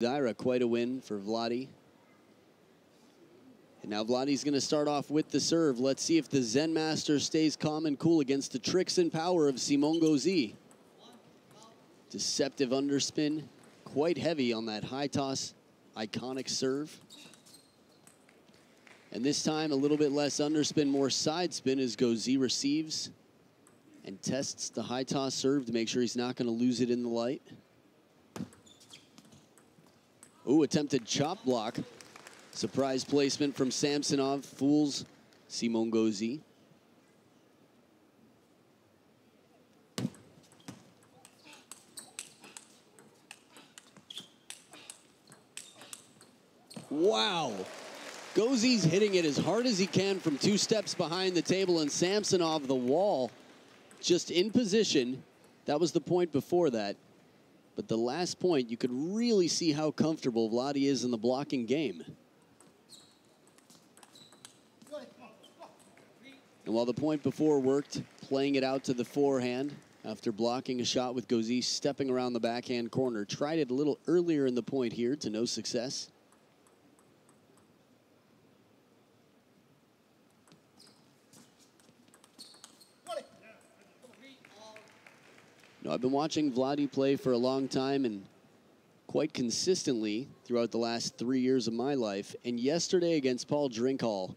Zyra, quite a win for Vladi. And now Vladi's going to start off with the serve. Let's see if the Zen Master stays calm and cool against the tricks and power of Simon Gauzy. Deceptive underspin, quite heavy on that high toss, iconic serve. And this time a little bit less underspin, more side spin as Gauzy receives and tests the high toss serve to make sure he's not going to lose it in the light. Ooh, attempted chop block. Surprise placement from Samsonov, fools Simon Gauzy. Wow. Gauzy's hitting it as hard as he can from 2 steps behind the table, and Samsonov, the wall, just in position. That was the point before that. But the last point, you could really see how comfortable Vladi is in the blocking game. And while the point before worked, playing it out to the forehand after blocking a shot with Gauzy stepping around the backhand corner, tried it a little earlier in the point here to no success. No, I've been watching Vladi play for a long time and quite consistently throughout the last 3 years of my life. And yesterday against Paul Drinkhall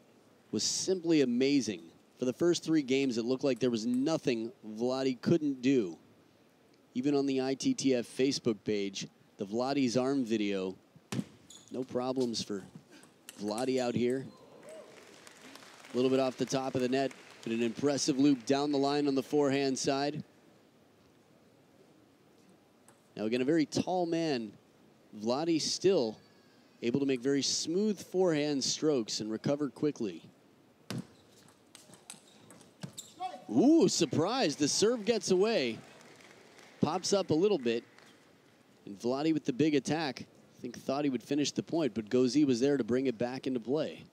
was simply amazing. For the first 3 games, it looked like there was nothing Vladi couldn't do. Even on the ITTF Facebook page, the Vladi's arm video, no problems for Vladi out here. A little bit off the top of the net, but an impressive loop down the line on the forehand side. Now again, a very tall man, Vladi still able to make very smooth forehand strokes and recover quickly. Ooh, surprise, the serve gets away. Pops up a little bit. And Vladi with the big attack, I think thought he would finish the point, but Gauzy was there to bring it back into play.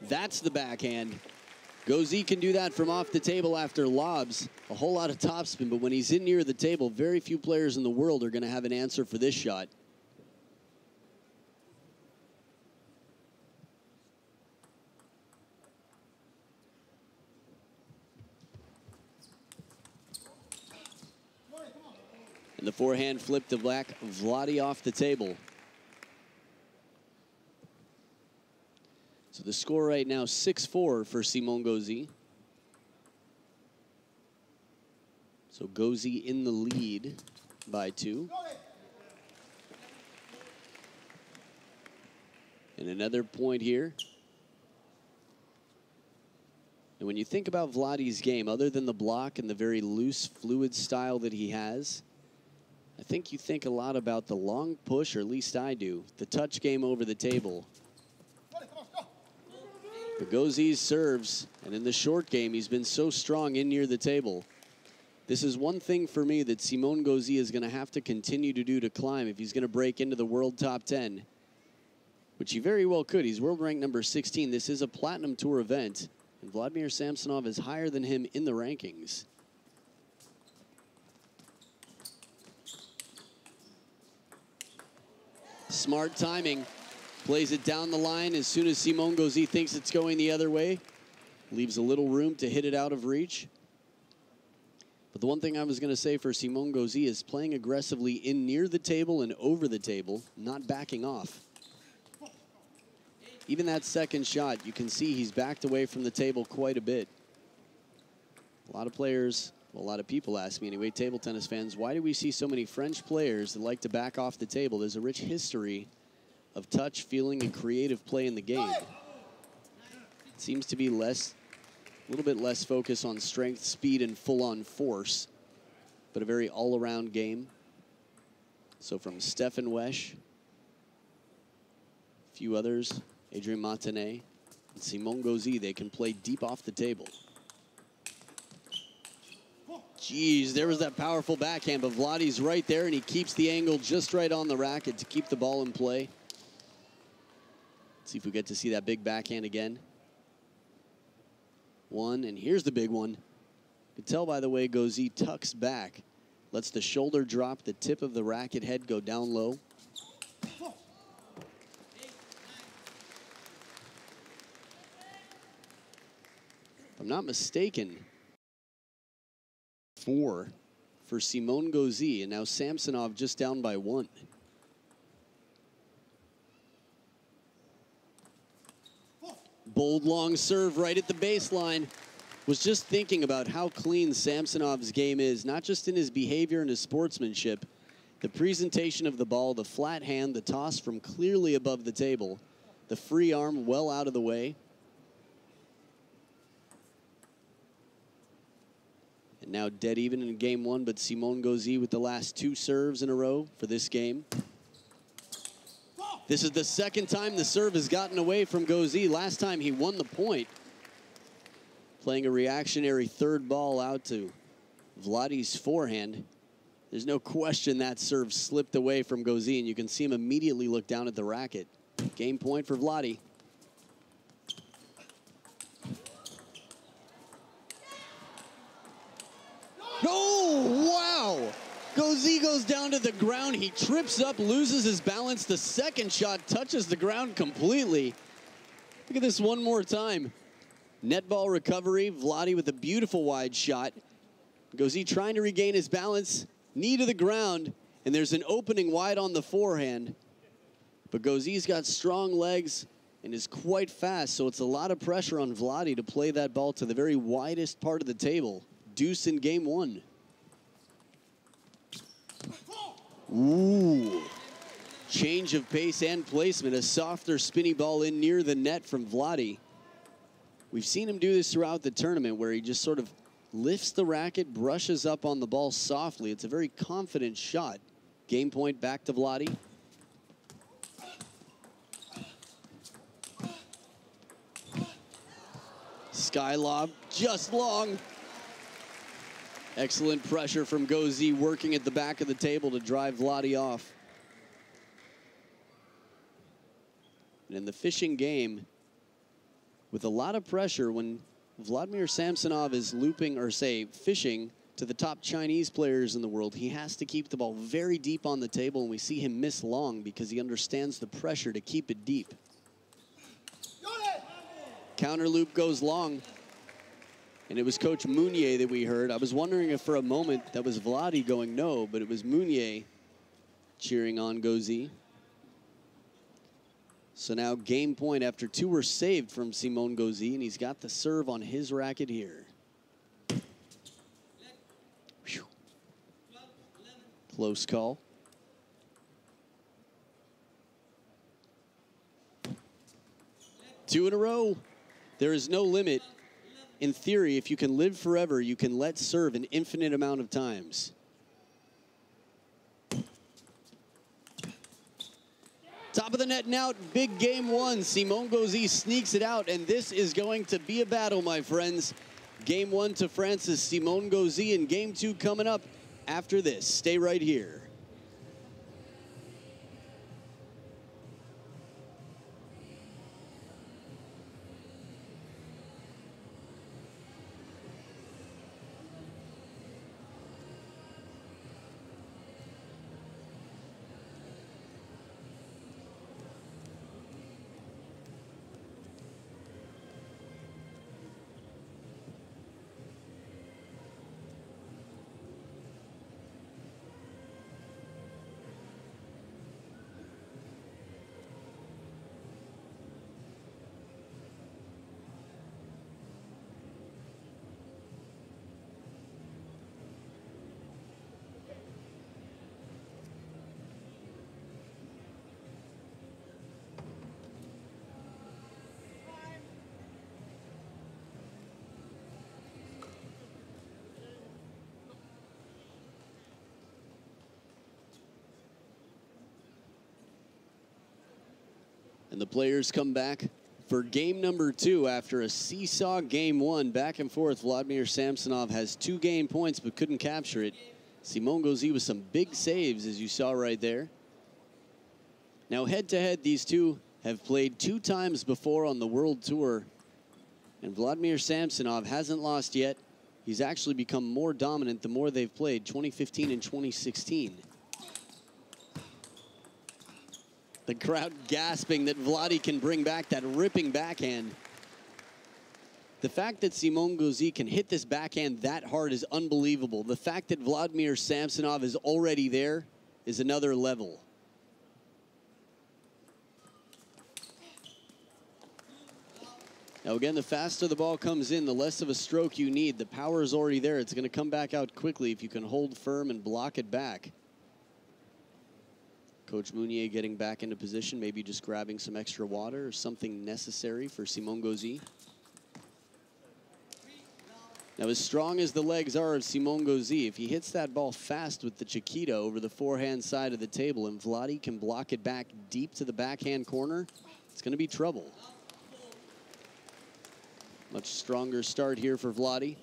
That's the backhand. Gauzy can do that from off the table after lobs. A whole lot of topspin, but when he's in near the table, very few players in the world are going to have an answer for this shot. And the forehand flip to black, Vladi off the table. So the score right now, 6-4 for Simon Gauzy. So Gauzy in the lead by 2. And another point here. And when you think about Vladi's game, other than the block and the very loose, fluid style that he has, I think you think a lot about the long push, or at least I do, the touch game over the table. For Gauzy's serves, and in the short game, he's been so strong in near the table. This is one thing for me that Simon Gauzy is going to have to continue to do to climb if he's going to break into the world top 10, which he very well could. He's world ranked number 16. This is a Platinum Tour event, and Vladimir Samsonov is higher than him in the rankings. Smart timing. Plays it down the line as soon as Simon Gauzy thinks it's going the other way. Leaves a little room to hit it out of reach. But the one thing I was going to say for Simon Gauzy is playing aggressively in near the table and over the table, not backing off. Even that second shot, you can see he's backed away from the table quite a bit. A lot of players, well, a lot of people ask me anyway, table tennis fans, why do we see so many French players that like to back off the table? There's a rich history of touch, feeling, and creative play in the game. It seems to be a little bit less focus on strength, speed, and full-on force, but a very all-around game. So from Stefan Wesch, a few others, Adrien Martinet, and Simon Gauzy, they can play deep off the table. Geez, there was that powerful backhand, but Vladi's right there, and he keeps the angle just right on the racket to keep the ball in play. See if we get to see that big backhand again. One, and here's the big one. You can tell by the way Gauzy tucks back, lets the shoulder drop, the tip of the racket head go down low. If I'm not mistaken, 4 for Simon Gauzy, and now Samsonov just down by 1. Bold long serve right at the baseline. Was just thinking about how clean Samsonov's game is, not just in his behavior and his sportsmanship, the presentation of the ball, the flat hand, the toss from clearly above the table, the free arm well out of the way. And now dead even in game 1, but Simon Gauzy with the last 2 serves in a row for this game. This is the second time the serve has gotten away from Gauzy. Last time he won the point, playing a reactionary third ball out to Vladi's forehand. There's no question that serve slipped away from Gauzy, and you can see him immediately look down at the racket. Game point for Vladi. Oh, wow! Gauzy goes down to the ground. He trips up, loses his balance. The second shot touches the ground completely. Look at this one more time. Net ball recovery. Vladi with a beautiful wide shot. Gauzy trying to regain his balance. Knee to the ground. And there's an opening wide on the forehand. But Gauzy's got strong legs and is quite fast. So it's a lot of pressure on Vladi to play that ball to the very widest part of the table. Deuce in game 1. Ooh. Change of pace and placement. A softer spinny ball in near the net from Vladi. We've seen him do this throughout the tournament where he just sort of lifts the racket, brushes up on the ball softly. It's a very confident shot. Game point back to Vladi. Sky lob, just long. Excellent pressure from Gauzy, working at the back of the table to drive Vladi off. And in the fishing game, with a lot of pressure, when Vladimir Samsonov is looping, or say fishing, to the top Chinese players in the world, he has to keep the ball very deep on the table, and we see him miss long because he understands the pressure to keep it deep. Counter loop goes long. And it was Coach Mounier that we heard. I was wondering if for a moment that was Vladi going no, but it was Mounier cheering on Gauzy. So now game point after 2 were saved from Simon Gauzy, and he's got the serve on his racket here. Whew. Close call. Two in a row. There is no limit. In theory, if you can live forever, you can let serve an infinite amount of times. Top of the net and out, big game 1. Simon Gauzy sneaks it out, and this is going to be a battle, my friends. Game 1 to France's Simon Gauzy, and game 2 coming up after this. Stay right here. And the players come back for game number 2 after a seesaw game 1. Back and forth, Vladimir Samsonov has 2 game points but couldn't capture it. Simon Gauzy with some big saves, as you saw right there. Now head-to-head, these two have played 2 times before on the World Tour. And Vladimir Samsonov hasn't lost yet. He's actually become more dominant the more they've played, 2015 and 2016. The crowd gasping that Vladi can bring back that ripping backhand. The fact that Simon Gauzy can hit this backhand that hard is unbelievable. The fact that Vladimir Samsonov is already there is another level. Now again, the faster the ball comes in, the less of a stroke you need. The power is already there. It's going to come back out quickly if you can hold firm and block it back. Coach Mounier getting back into position, maybe just grabbing some extra water or something necessary for Simon Gauzy. Now, as strong as the legs are of Simon Gauzy, if he hits that ball fast with the Chiquita over the forehand side of the table and Vladi can block it back deep to the backhand corner, it's going to be trouble. Much stronger start here for Vladi.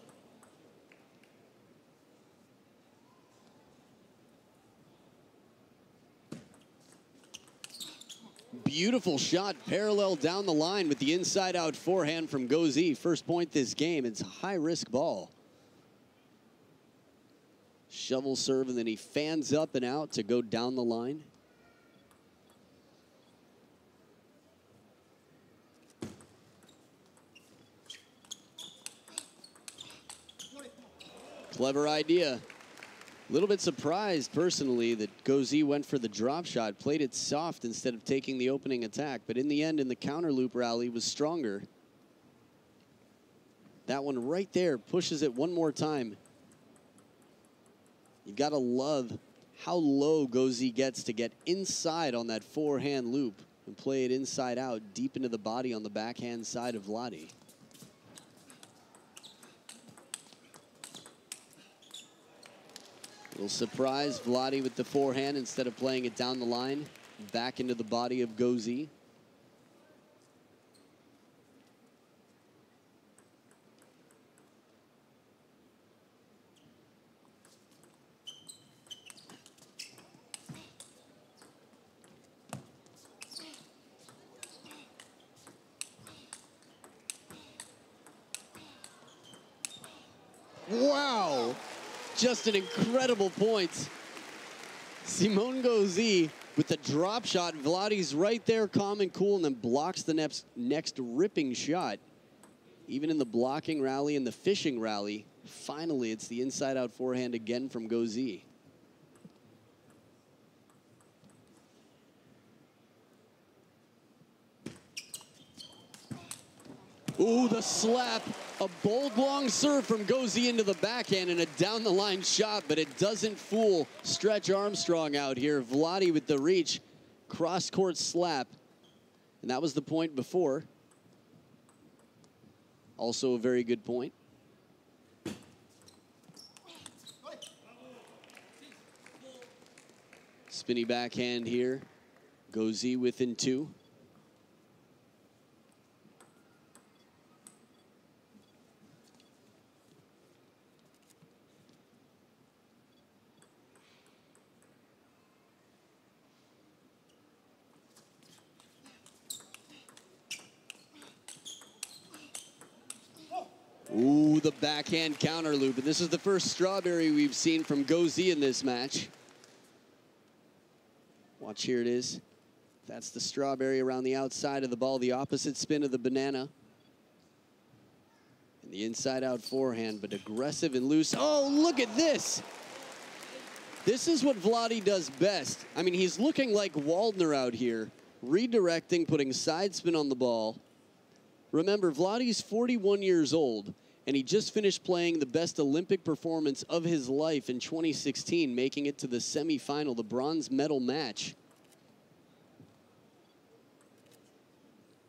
Beautiful shot, parallel down the line with the inside-out forehand from Gauzy. First point this game. It's a high-risk ball. Shovel serve, and then he fans up and out to go down the line. Clever idea. A little bit surprised, personally, that Gauzy went for the drop shot, played it soft instead of taking the opening attack. But in the end, in the counter loop rally, was stronger. That one right there pushes it one more time. You got to love how low Gauzy gets to get inside on that forehand loop and play it inside out deep into the body on the backhand side of Vladi. Little surprise, Vladi with the forehand instead of playing it down the line, back into the body of Gauzy. Wow! Just an incredible point. Simon Gauzy with the drop shot. Vladi's right there, calm and cool, and then blocks the next ripping shot. Even in the blocking rally and the fishing rally, finally it's the inside-out forehand again from Gauzy. Ooh, the slap. A bold long serve from Gauzy into the backhand and a down-the-line shot, but it doesn't fool Stretch Armstrong out here. Vladi with the reach, cross-court slap. And that was the point before. Also a very good point. Spinny backhand here. Gauzy within two. Ooh, the backhand counter loop. And this is the first strawberry we've seen from Gauzy in this match. Watch, here it is. That's the strawberry around the outside of the ball, the opposite spin of the banana. And the inside-out forehand, but aggressive and loose. Oh, look at this. This is what Vladi does best. I mean, he's looking like Waldner out here, redirecting, putting side spin on the ball. Remember, Vladi's 41 years old, and he just finished playing the best Olympic performance of his life in 2016, making it to the semifinal, the bronze medal match.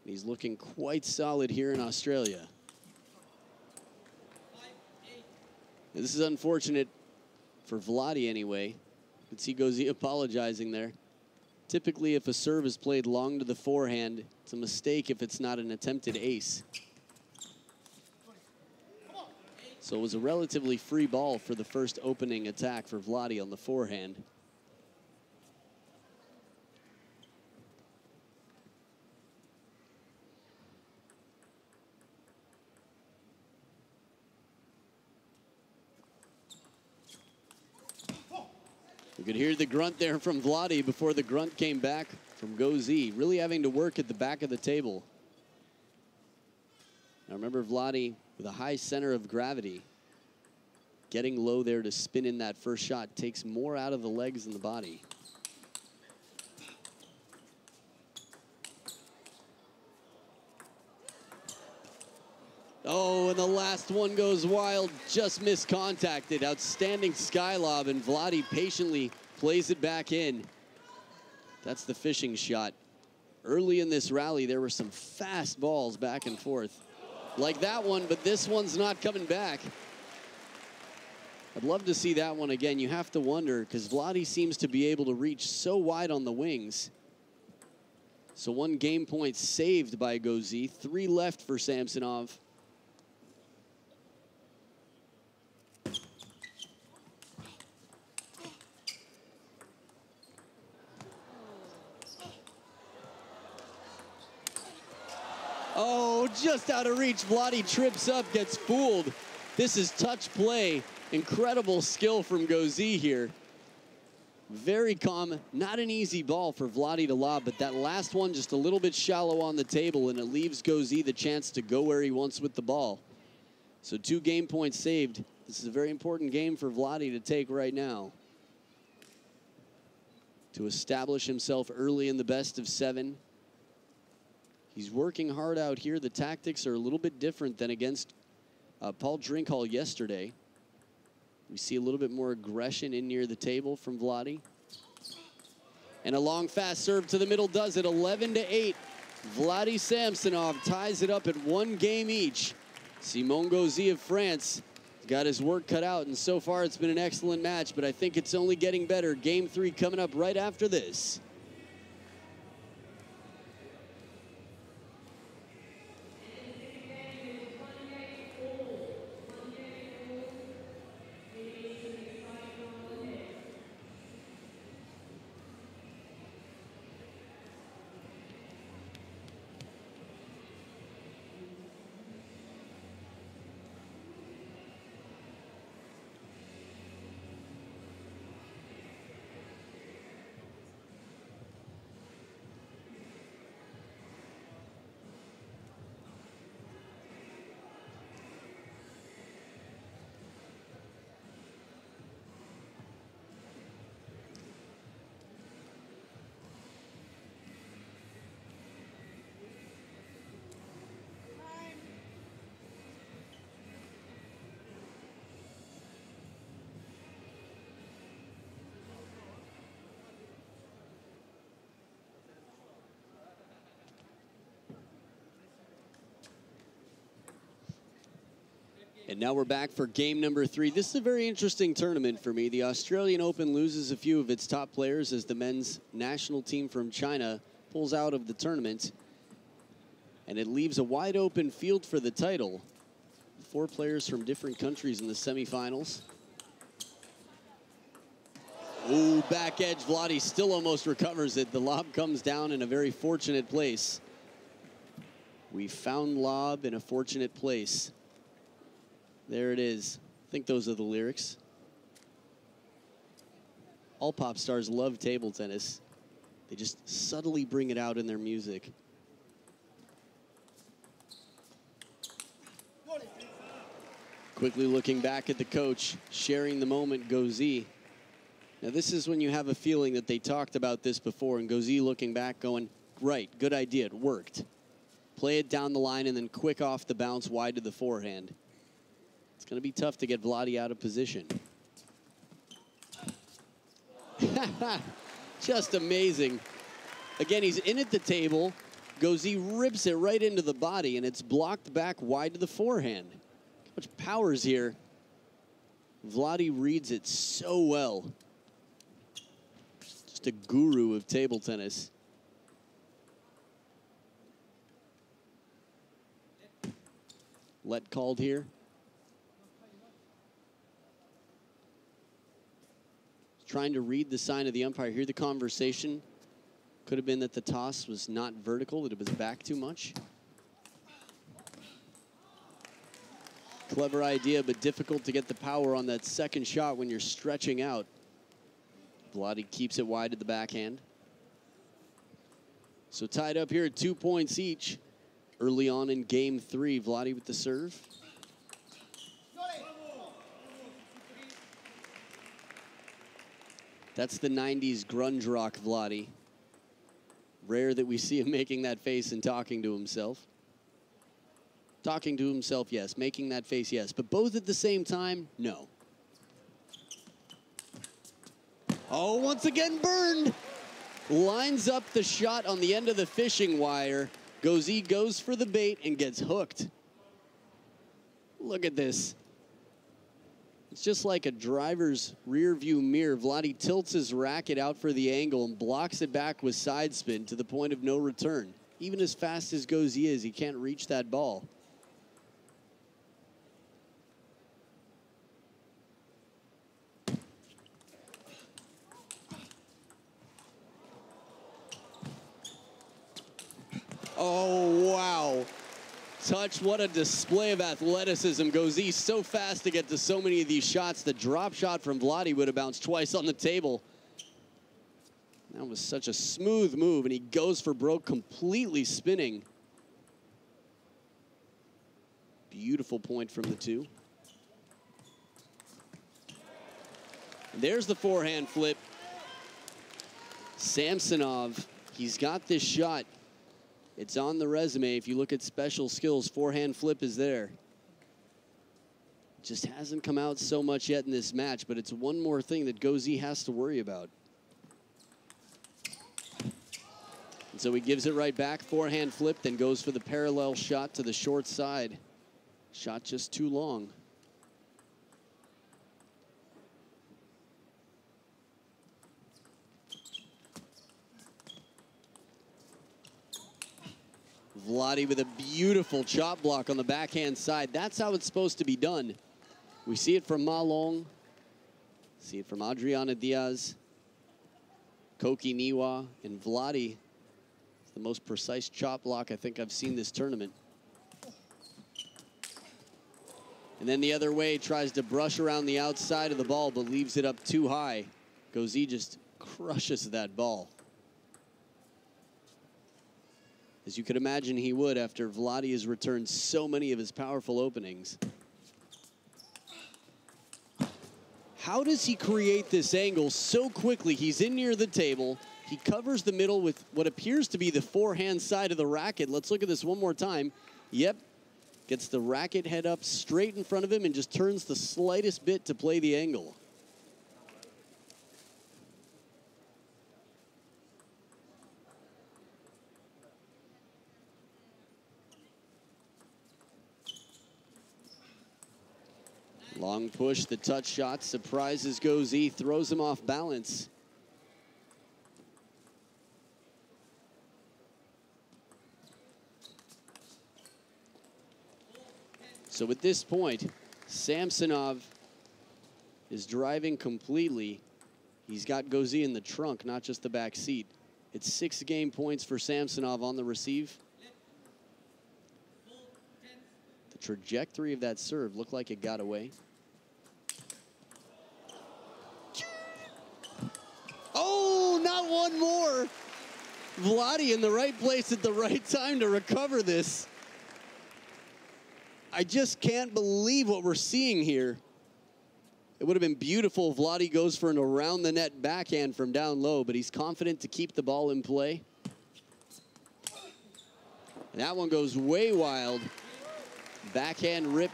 He's looking quite solid here in Australia. And this is unfortunate for Vladi anyway. You can see Gauzy apologizing there. Typically, if a serve is played long to the forehand, it's a mistake if it's not an attempted ace. So it was a relatively free ball for the first opening attack for Vladi on the forehand. You could hear the grunt there from Vladi before the grunt came back from Gauzy. Really having to work at the back of the table. Now remember, Vladi with a high center of gravity. Getting low there to spin in that first shot takes more out of the legs than the body. Oh, and the last one goes wild, just miscontacted. Outstanding sky lob, and Vladi patiently plays it back in. That's the fishing shot. Early in this rally, there were some fast balls back and forth. Like that one, but this one's not coming back. I'd love to see that one again. You have to wonder, because Vladi seems to be able to reach so wide on the wings. So one game point saved by Gauzy. 3 left for Samsonov. Oh, just out of reach. Vladi trips up, gets fooled. This is touch play. Incredible skill from Gauzy here. Very calm. Not an easy ball for Vladi to lob, but that last one just a little bit shallow on the table, and it leaves Gauzy the chance to go where he wants with the ball. So 2 game points saved. This is a very important game for Vladi to take right now, to establish himself early in the best of 7. He's working hard out here. The tactics are a little bit different than against Paul Drinkhall yesterday. We see a little bit more aggression in near the table from Vladi. And a long, fast serve to the middle does it. 11-8. Vladimir Samsonov ties it up at 1 game each. Simon Gauzy of France got his work cut out, and so far it's been an excellent match, but I think it's only getting better. Game 3 coming up right after this. And now we're back for game number 3. This is a very interesting tournament for me. The Australian Open loses a few of its top players as the men's national team from China pulls out of the tournament. And it leaves a wide open field for the title. 4 players from different countries in the semifinals. Ooh, back edge. Vladi still almost recovers it. The lob comes down in a very fortunate place. We found lob in a fortunate place. There it is. I think those are the lyrics. All pop stars love table tennis. They just subtly bring it out in their music. Quickly looking back at the coach, sharing the moment, Gauzy. Now this is when you have a feeling that they talked about this before, and Gauzy looking back going, right, good idea, it worked. Play it down the line and then quick off the bounce wide to the forehand. It's going to be tough to get Vladi out of position. Just amazing. Again, he's in at the table. Gauzy rips it right into the body, and it's blocked back wide to the forehand. How much power's here. Vladi reads it so well. Just a guru of table tennis. Let called here. Trying to read the sign of the umpire. Hear the conversation. Could have been that the toss was not vertical, that it was back too much. Clever idea, but difficult to get the power on that second shot when you're stretching out. Vladi keeps it wide at the backhand. So tied up here at 2 points each. Early on in game 3, Vladi with the serve. That's the 90s grunge rock Vladi. Rare that we see him making that face and talking to himself. Talking to himself, yes. Making that face, yes. But both at the same time, no. Oh, once again burned. Lines up the shot on the end of the fishing wire. Gauzy goes for the bait and gets hooked. Look at this. It's just like a driver's rear view mirror. Vladi tilts his racket out for the angle and blocks it back with side spin to the point of no return. Even as fast as Gauzy is, he can't reach that ball. Oh, wow. Touch, what a display of athleticism. Gauzy so fast to get to so many of these shots. The drop shot from Vladi would have bounced twice on the table. That was such a smooth move, and he goes for broke, completely spinning. Beautiful point from the two. And there's the forehand flip. Samsonov, he's got this shot. It's on the resume. If you look at special skills, forehand flip is there. Just hasn't come out so much yet in this match, but it's one more thing that Gauzy has to worry about. And so he gives it right back, forehand flip, then goes for the parallel shot to the short side. Shot just too long. Vladi with a beautiful chop block on the backhand side. That's how it's supposed to be done. We see it from Ma Long. See it from Adriana Diaz, Koki Niwa, and Vladi. It's the most precise chop block I think I've seen this tournament. And then the other way, tries to brush around the outside of the ball, but leaves it up too high. Gauzy just crushes that ball. As you could imagine he would after Vladi has returned so many of his powerful openings. How does he create this angle so quickly? He's in near the table. He covers the middle with what appears to be the forehand side of the racket. Let's look at this one more time. Yep. Gets the racket head up straight in front of him and just turns the slightest bit to play the angle. Long push, the touch shot, surprises Gauzy, throws him off balance. So at this point, Samsonov is driving completely. He's got Gauzy in the trunk, not just the back seat. It's 6 game points for Samsonov on the receive. The trajectory of that serve looked like it got away. Oh, not one more. Vladi in the right place at the right time to recover this. I just can't believe what we're seeing here. It would have been beautiful if Vladi goes for an around the net backhand from down low, but he's confident to keep the ball in play. And that one goes way wild. Backhand rip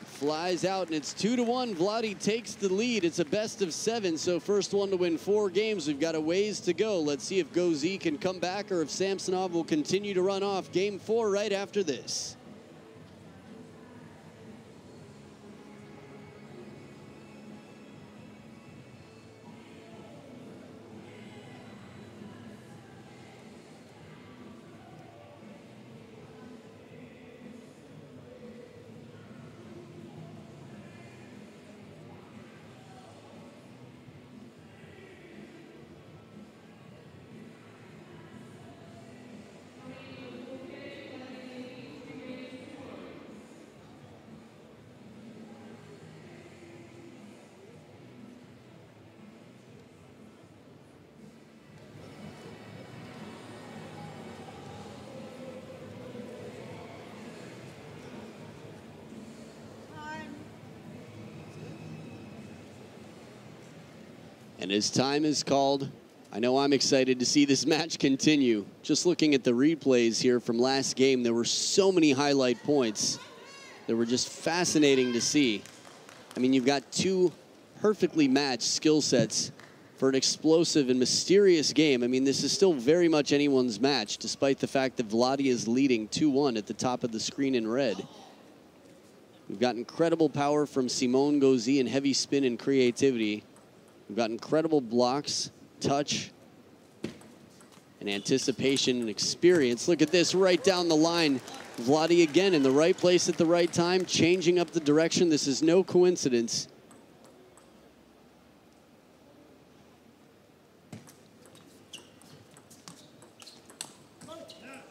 flies out, and it's 2-1. Vladi takes the lead. It's a best of 7, so first one to win 4 games. We've got a ways to go. Let's see if Gauzy can come back or if Samsonov will continue to run off. Game 4 right after this. And as time is called, I know I'm excited to see this match continue. Just looking at the replays here from last game, there were so many highlight points that were just fascinating to see. I mean, you've got two perfectly matched skill sets for an explosive and mysterious game. I mean, this is still very much anyone's match, despite the fact that Vladi is leading 2-1 at the top of the screen in red. We've got incredible power from Simone Gauzy and heavy spin and creativity. We've got incredible blocks, touch, and anticipation and experience. Look at this right down the line. Vladi again in the right place at the right time, changing up the direction. This is no coincidence.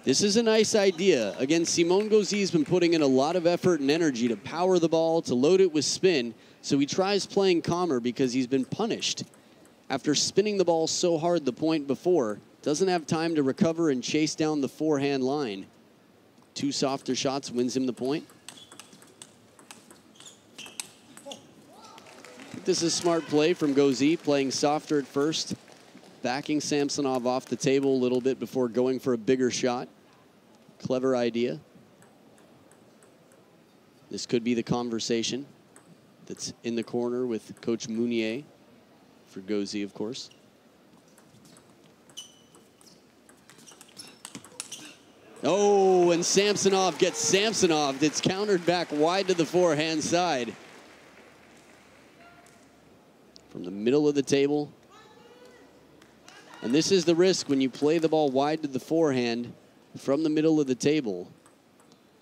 This is a nice idea. Again, Simone Gauzy has been putting in a lot of effort and energy to power the ball, to load it with spin. So he tries playing calmer because he's been punished. After spinning the ball so hard the point before, doesn't have time to recover and chase down the forehand line. Two softer shots wins him the point. This is smart play from Gauzy, playing softer at first, backing Samsonov off the table a little bit before going for a bigger shot. Clever idea. This could be the conversation that's in the corner with Coach Mounier for Gauzy, of course. Oh, and Samsonov gets Samsonov. It's countered back wide to the forehand side. From the middle of the table. And this is the risk when you play the ball wide to the forehand from the middle of the table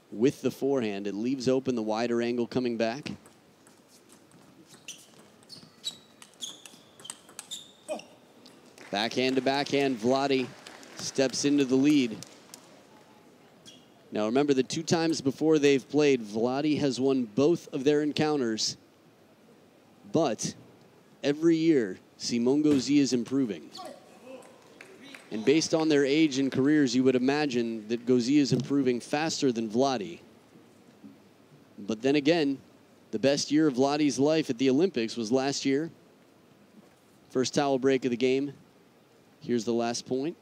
with the forehand. It leaves open the wider angle coming back. Backhand to backhand, Vladi steps into the lead. Now remember, the two times before they've played, Vladi has won both of their encounters. But every year, Simone Gauzy is improving. And based on their age and careers, you would imagine that Gauzy is improving faster than Vladi. But then again, the best year of Vladi's life at the Olympics was last year. First towel break of the game. Here's the last point.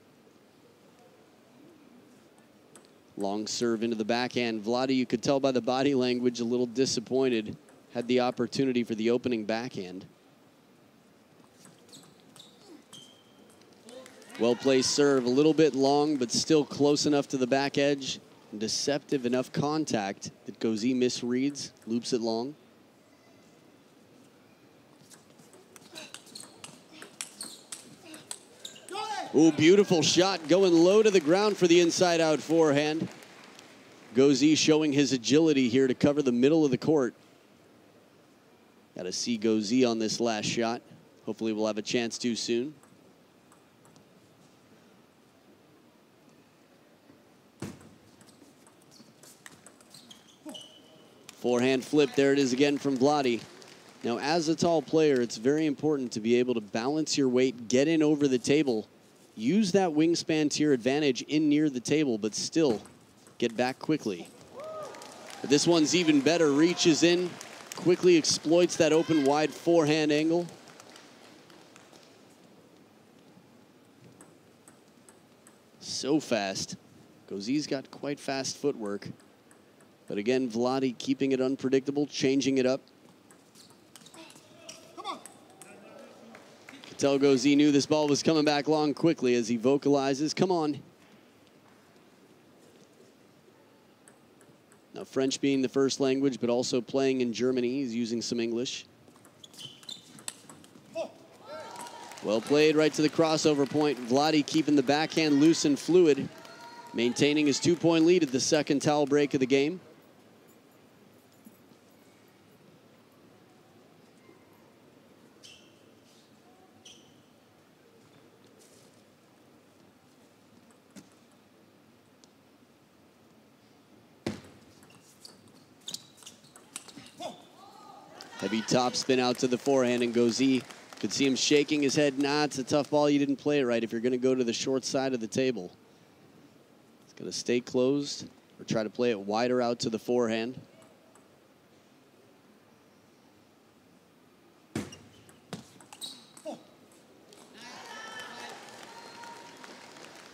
Long serve into the backhand. Vladi, you could tell by the body language, a little disappointed. Had the opportunity for the opening backhand. Well-placed serve, a little bit long, but still close enough to the back edge. Deceptive enough contact that Gauzy misreads, loops it long. Oh, beautiful shot, going low to the ground for the inside-out forehand. Gauzy showing his agility here to cover the middle of the court. Got to see Gauzy on this last shot. Hopefully we'll have a chance to soon. Forehand flip, there it is again from Vladi. Now, as a tall player, it's very important to be able to balance your weight, get in over the table, use that wingspan to your advantage in near the table, but still get back quickly. But this one's even better, reaches in, quickly exploits that open wide forehand angle. So fast. Gauzy's got quite fast footwork. But again, Vladi keeping it unpredictable, changing it up. Could tell Gauzy knew this ball was coming back long quickly as he vocalizes, come on. Now, French being the first language, but also playing in Germany, he's using some English. Well played right to the crossover point. Vladi keeping the backhand loose and fluid, maintaining his 2-point lead at the second towel break of the game. Heavy top spin out to the forehand, and Gauzy could see him shaking his head. Nah, it's a tough ball. You didn't play it right if you're going to go to the short side of the table. He's going to stay closed or try to play it wider out to the forehand.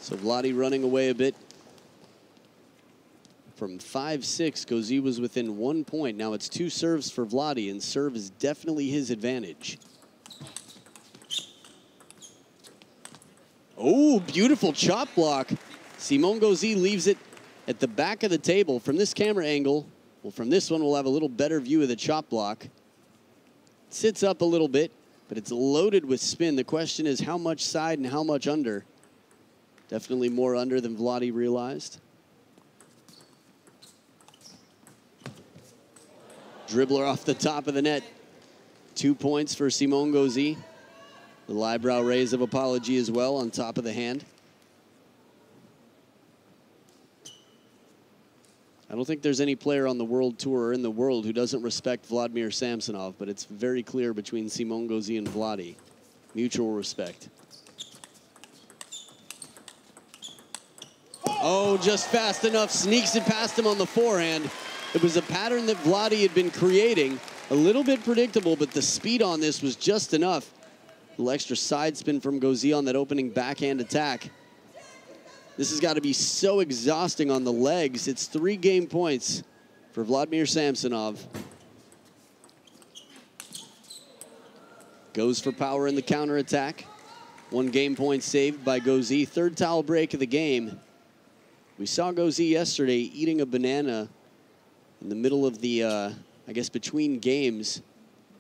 So Vladi running away a bit. From 5-6, Gauzy was within 1 point. Now it's 2 serves for Vladi, and serve is definitely his advantage. Oh, beautiful chop block. Simon Gauzy leaves it at the back of the table. From this camera angle, well, from this one, we'll have a little better view of the chop block. Sits up a little bit, but it's loaded with spin. The question is how much side and how much under. Definitely more under than Vladi realized. Dribbler off the top of the net. 2 points for Simon Gauzy. The eyebrow raise of apology as well on top of the hand. I don't think there's any player on the world tour or in the world who doesn't respect Vladimir Samsonov, but it's very clear between Simon Gauzy and Vladi. Mutual respect. Oh, just fast enough. Sneaks it past him on the forehand. It was a pattern that Vladi had been creating. A little bit predictable, but the speed on this was just enough. A little extra side spin from Gauzy on that opening backhand attack. This has got to be so exhausting on the legs. It's 3 game points for Vladimir Samsonov. Goes for power in the counterattack. 1 game point saved by Gauzy. 3rd towel break of the game. We saw Gauzy yesterday eating a banana in the middle of the, I guess, between games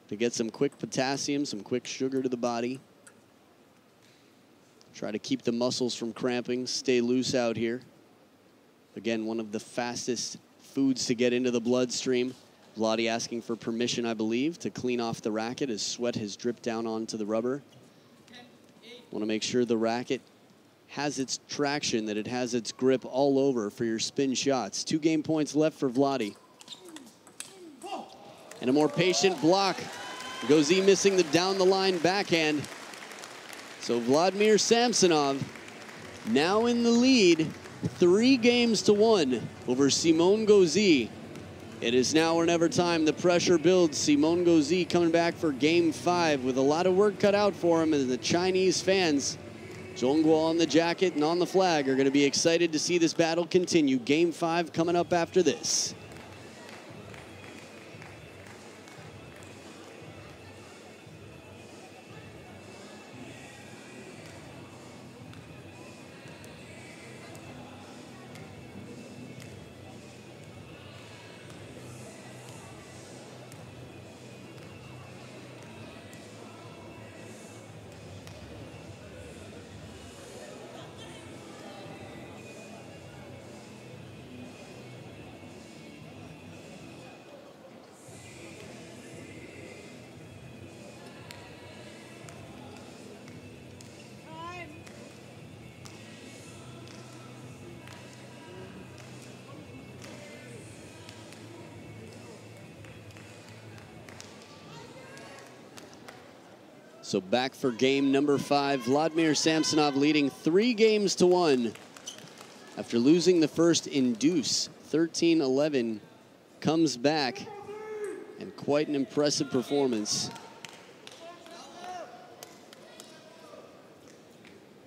to get some quick potassium, some quick sugar to the body. Try to keep the muscles from cramping, stay loose out here. Again, one of the fastest foods to get into the bloodstream. Vladi asking for permission, I believe, to clean off the racket as sweat has dripped down onto the rubber. Want to make sure the racket has its traction, that it has its grip all over for your spin shots. 2 game points left for Vladi. And a more patient block. Gauzy missing the down the line backhand. So Vladimir Samsonov now in the lead, 3 games to 1 over Simon Gauzy. It is now or never time. The pressure builds. Simon Gauzy coming back for game 5 with a lot of work cut out for him, and the Chinese fans, Zhongguo on the jacket and on the flag, are going to be excited to see this battle continue. Game 5 coming up after this. So back for game number 5. Vladimir Samsonov leading 3 games to 1. After losing the first in deuce, 13-11, comes back, and quite an impressive performance.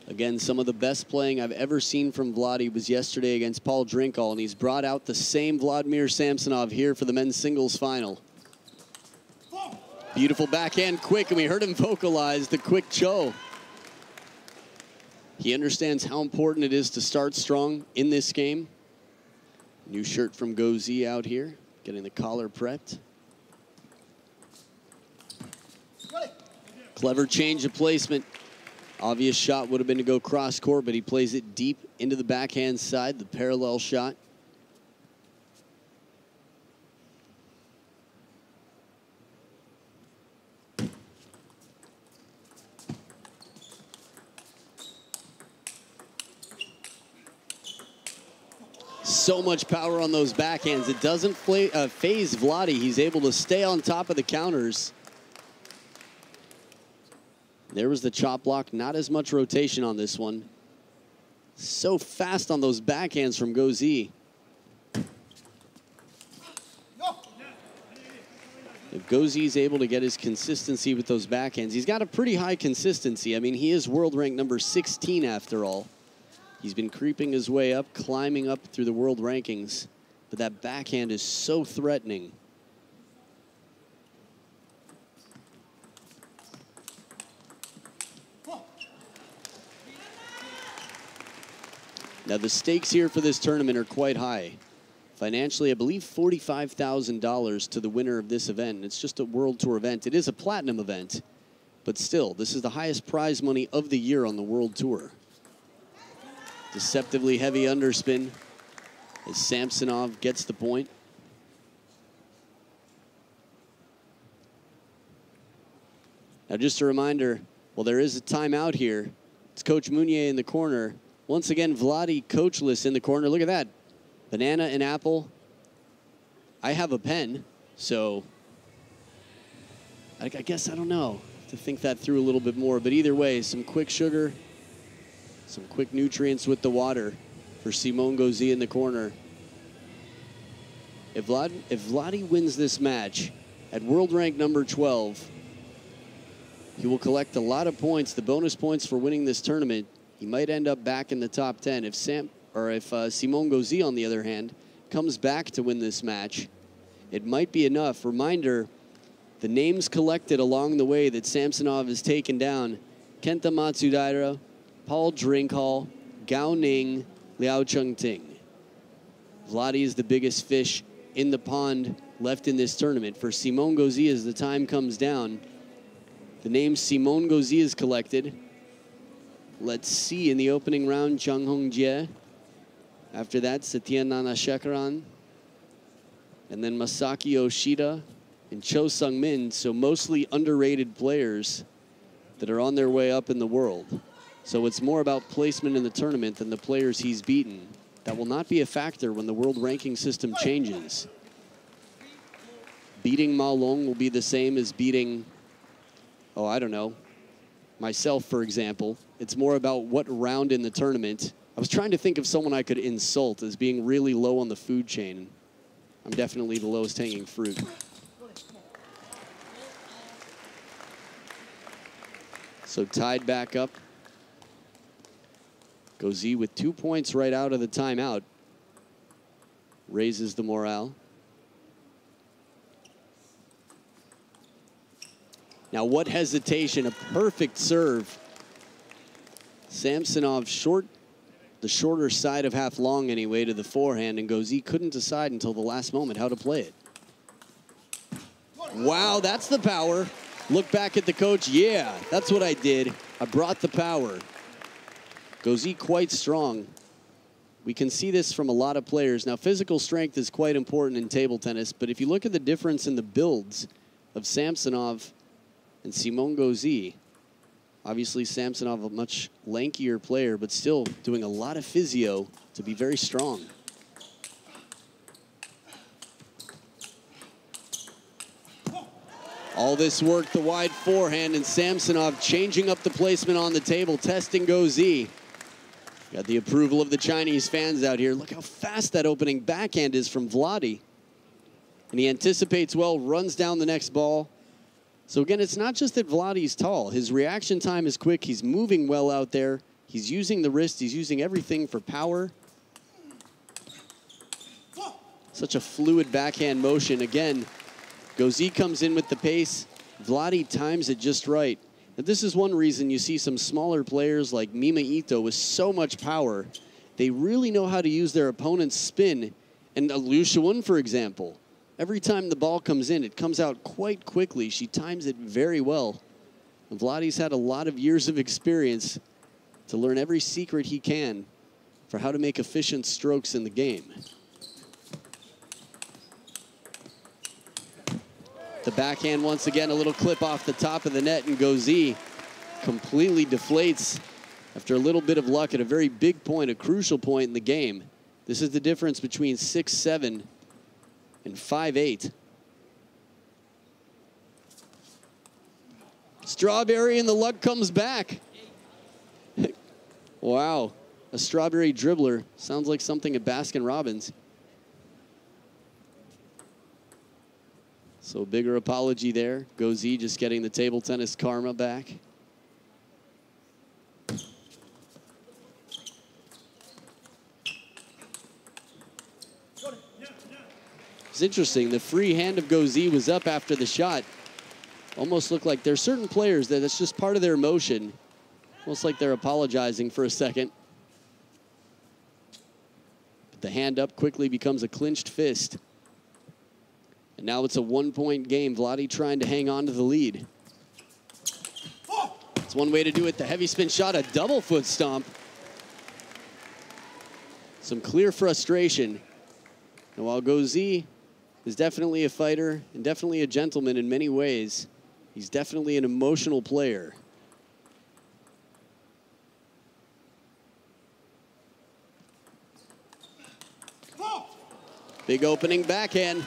Again, some of the best playing I've ever seen from Vladi was yesterday against Paul Drinkall, and he's brought out the same Vladimir Samsonov here for the men's singles final. Beautiful backhand quick, and we heard him vocalize the quick cho. He understands how important it is to start strong in this game. New shirt from Gauzy out here, getting the collar prepped. Clever change of placement. Obvious shot would have been to go cross court, but he plays it deep into the backhand side, the parallel shot. So much power on those backhands. It doesn't phase Vladi. He's able to stay on top of the counters. There was the chop block. Not as much rotation on this one. So fast on those backhands from Gauzy. If Gauzy's able to get his consistency with those backhands, he's got a pretty high consistency. I mean, he is world ranked number 16 after all. He's been creeping his way up, climbing up through the world rankings, but that backhand is so threatening. Now, the stakes here for this tournament are quite high. Financially, I believe $45,000 to the winner of this event. It's just a World Tour event. It is a platinum event, but still, this is the highest prize money of the year on the World Tour. Deceptively heavy underspin as Samsonov gets the point. Now, just a reminder, well, there is a timeout here. It's Coach Mounier in the corner. Once again, Vladi coachless in the corner. Look at that. Banana and apple. I have a pen, so I guess I don't know. To think that through a little bit more. But either way, some quick sugar, some quick nutrients with the water for Simon Gauzy in the corner. If Vladi wins this match at world rank number 12, he will collect a lot of points, the bonus points for winning this tournament. He might end up back in the top 10. If Simon Gauzy, on the other hand, comes back to win this match, it might be enough. Reminder, the names collected along the way that Samsonov has taken down: Kenta Matsudaira, Paul Drinkhall, Gao Ning, Liao Chengting. Vladi is the biggest fish in the pond left in this tournament. For Simon Gauzy, as the time comes down, the name Simon Gauzy is collected. Let's see, in the opening round, Zhang Hongjie. After that, Satya Nanashekaran. And then Masaki Yoshida and Cho Sung-min. So mostly underrated players that are on their way up in the world. So it's more about placement in the tournament than the players he's beaten. That will not be a factor when the world ranking system changes. Beating Ma Long will be the same as beating, oh, I don't know, myself, for example. It's more about what round in the tournament. I was trying to think of someone I could insult as being really low on the food chain. I'm definitely the lowest hanging fruit. So tied back up. Gauzy with 2 points right out of the timeout. Raises the morale. Now, what hesitation, a perfect serve. Samsonov the shorter side of half long anyway to the forehand, and Gauzy couldn't decide until the last moment how to play it. Wow, that's the power. Look back at the coach. Yeah, that's what I did. I brought the power. Gauzy quite strong. We can see this from a lot of players. Now, physical strength is quite important in table tennis, but if you look at the difference in the builds of Samsonov and Simon Gauzy, obviously Samsonov a much lankier player, but still doing a lot of physio to be very strong. All this work, the wide forehand, and Samsonov changing up the placement on the table, testing Gauzy. Got the approval of the Chinese fans out here. Look how fast that opening backhand is from Vladi. And he anticipates well, runs down the next ball. So again, it's not just that Vladi's tall. His reaction time is quick. He's moving well out there. He's using the wrist. He's using everything for power. Such a fluid backhand motion. Again, Gauzy comes in with the pace. Vladi times it just right. And this is one reason you see some smaller players like Mima Ito with so much power. They really know how to use their opponent's spin. And Liu Shiwen, for example, every time the ball comes in, it comes out quite quickly. She times it very well. And Vladi's had a lot of years of experience to learn every secret he can for how to make efficient strokes in the game. The backhand, once again, a little clip off the top of the net, and Gauzy completely deflates after a little bit of luck at a very big point, a crucial point in the game. This is the difference between 6'7" and 5'8". Strawberry, and the luck comes back. Wow, a strawberry dribbler. Sounds like something at Baskin-Robbins. So bigger apology there. Gauzy just getting the table tennis karma back. It's interesting. The free hand of Gauzy was up after the shot. Almost looked like there's certain players that it's just part of their emotion. Almost like they're apologizing for a second. But the hand up quickly becomes a clinched fist. And now it's a 1-point game. Vladi trying to hang on to the lead. It's one way to do it. The heavy spin shot, a double foot stomp. Some clear frustration. And while Gauzy is definitely a fighter and definitely a gentleman in many ways, he's definitely an emotional player. Big opening backhand.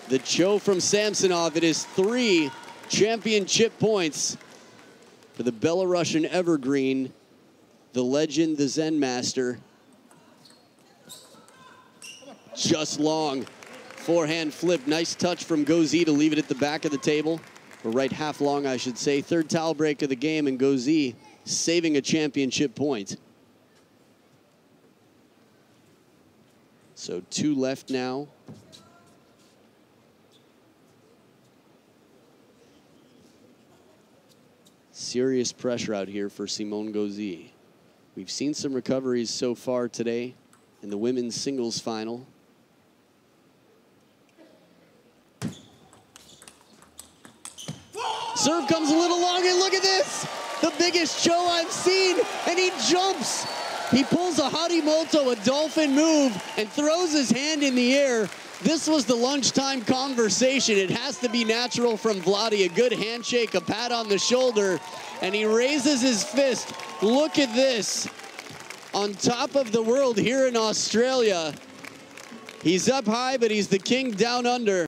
The choke from Samsonov. It is 3 championship points for the Belarusian evergreen, the legend, the Zen master. Just long. Forehand flip. Nice touch from Gauzy to leave it at the back of the table. Or right half long, I should say. Third towel break of the game, and Gauzy saving a championship point. So 2 left now. Serious pressure out here for Simone Gauzy. We've seen some recoveries so far today in the women's singles final. Serve comes a little long, and look at this! The biggest show I've seen, and he jumps! He pulls a Harimoto, a dolphin move, and throws his hand in the air. This was the lunchtime conversation. It has to be natural from Vladi. A good handshake, a pat on the shoulder, and he raises his fist. Look at this. On top of the world here in Australia. He's up high, but he's the king down under.